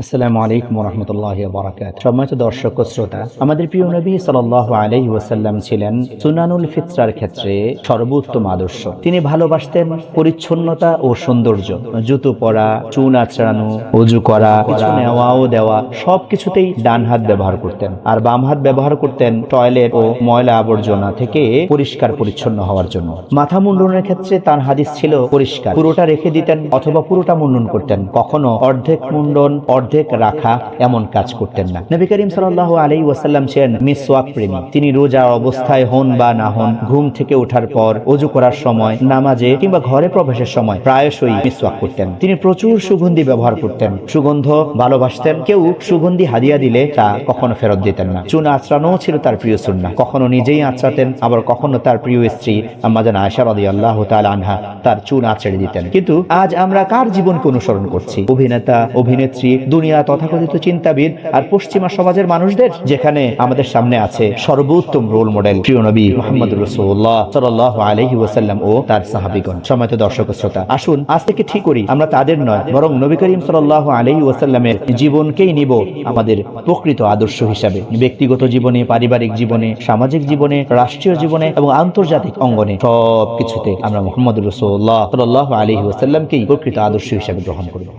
আসসালামু আলাইকুম ওয়া রাহমাতুল্লাহি ওয়া বারাকাতুহু। সম্মানিত দর্শক ও শ্রোতা, আমাদের প্রিয় নবী সাল্লাল্লাহু আলাইহি ওয়াসাল্লাম ছিলেন সুনানুল ফিতরার ক্ষেত্রে সর্বোত্তম আদর্শ। তিনি ভালোবাসতেন পরিচ্ছন্নতা ও সৌন্দর্য। জুতো পরা, চুল আঁচড়ানো, ওযু করা, কিছু নেওয়া ও দেওয়া সবকিছুতেই ডান হাত ব্যবহার করতেন, আর বাম হাত ব্যবহার করতেন টয়লেট ও ময়লা আবর্জনা থেকে পরিষ্কার পরিচ্ছন্ন হওয়ার জন্য। মাথা মুন্ডনের ক্ষেত্রে তার হাদিস ছিল পরিষ্কার, পুরোটা রেখে দিতেন অথবা পুরোটা মুন্ডন করতেন, কখনো অর্ধেক মুন্ডন অর্ধেক রাখা এমন কাজ করতেন না। নবী করিম সাল্লাল্লাহু আলাইহি ওয়াসাল্লাম ছিলেন মিসওয়াক প্রেমী। তিনি রোজা অবস্থায় হন বা না হন, ঘুম থেকে ওঠার পর, ওযু করার সময়, নামাজে কিংবা ঘরে প্রবেশের সময় প্রায়শই মিসওয়াক করতেন। তিনি প্রচুর সুগন্ধি ব্যবহার করতেন, সুগন্ধ ভালোবাসতেন। কেউ সুগন্ধি হাদিয়া দিলে তা কখনো ফেরত দিতেন না। চুন আঁচড়ানো ছিল তার প্রিয় সুন্নাহ। কখনো নিজেই আঁচড়াতেন, আবার কখনো তার প্রিয় স্ত্রী আম্মা জান আয়েশা রাদিয়াল্লাহু তাআলা আনহা তার চুন আঁচড়ে দিতেন। কিন্তু আজ আমরা কার জীবনকে অনুসরণ করছি? অভিনেতা, অভিনেত্রী, দুনিয়া তথাকথিত চিন্তাবিদ আর পশ্চিমা সমাজের মানুষদের? যেখানে আমাদের সামনে আছে সর্বোত্তম রোল মডেল প্রিয় নবী মুহাম্মদুর রাসূলুল্লাহ সাল্লাল্লাহু আলাইহি ওয়াসাল্লাম ও তার সাহাবীগণ। সম্মানিত দর্শক ও শ্রোতা, আসুন আজ থেকে ঠিক করি আমরা তাদের নয়, বরং নবী করিম সাল্লাল্লাহু আলাইহি ওয়াসাল্লামের জীবনকেই নিব আমাদের প্রকৃত আদর্শ হিসাবে। ব্যক্তিগত জীবনে, পারিবারিক জীবনে, সামাজিক জীবনে, রাষ্ট্রীয় জীবনে এবং আন্তর্জাতিক অঙ্গনে সব কিছুতে আমরা মুহাম্মদুর রাসূলুল্লাহ সাল্লাল্লাহু আলাইহি ওয়াসাল্লামকেই প্রকৃত আদর্শ হিসাবে গ্রহণ করব।